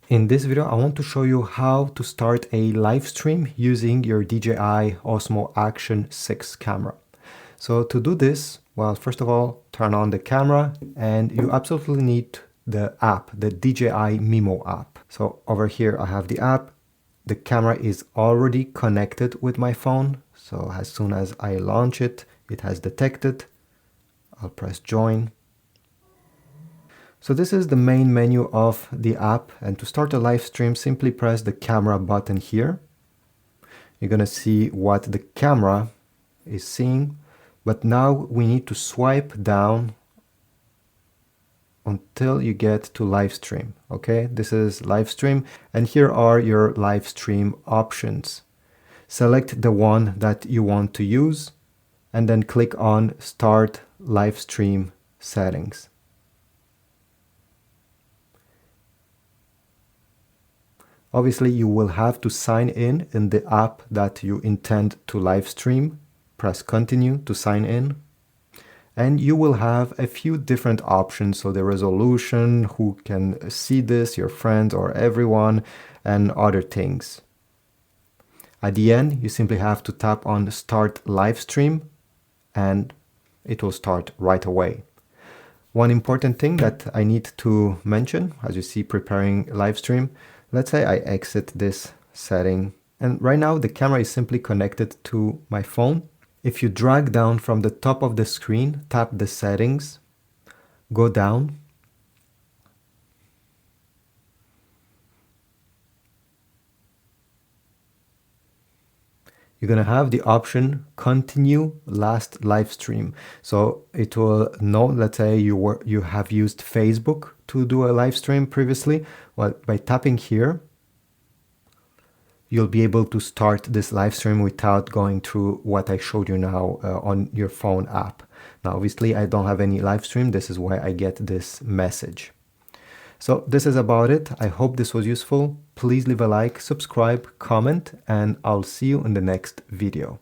In this video, I want to show you how to start a live stream using your DJI Osmo Action 6 camera. So to do this, well, first of all, turn on the camera and you absolutely need the app, the DJI Mimo app. So over here, I have the app. The camera is already connected with my phone. So as soon as I launch it, it has detected. I'll press join. So this is the main menu of the app, and to start a live stream, simply press the camera button here. You're going to see what the camera is seeing, but now we need to swipe down until you get to live stream. Okay, this is live stream, and here are your live stream options. Select the one that you want to use, and then click on Start Live Stream Settings. Obviously, you will have to sign in the app that you intend to live stream. Press continue to sign in. And you will have a few different options. So the resolution, who can see this, your friends or everyone, and other things. At the end, you simply have to tap on Start Live Stream and it will start right away. One important thing that I need to mention, as you see preparing live stream, let's say I exit this setting, and right now the camera is simply connected to my phone. If you drag down from the top of the screen, tap the settings, go down, you're going to have the option continue last live stream. So it will know, let's say you have used Facebook to do a live stream previously. Well, by tapping here, you'll be able to start this live stream without going through what I showed you now on your phone app. Now, obviously, I don't have any live stream. This is why I get this message. So this is about it. I hope this was useful. Please leave a like, subscribe, comment, and I'll see you in the next video.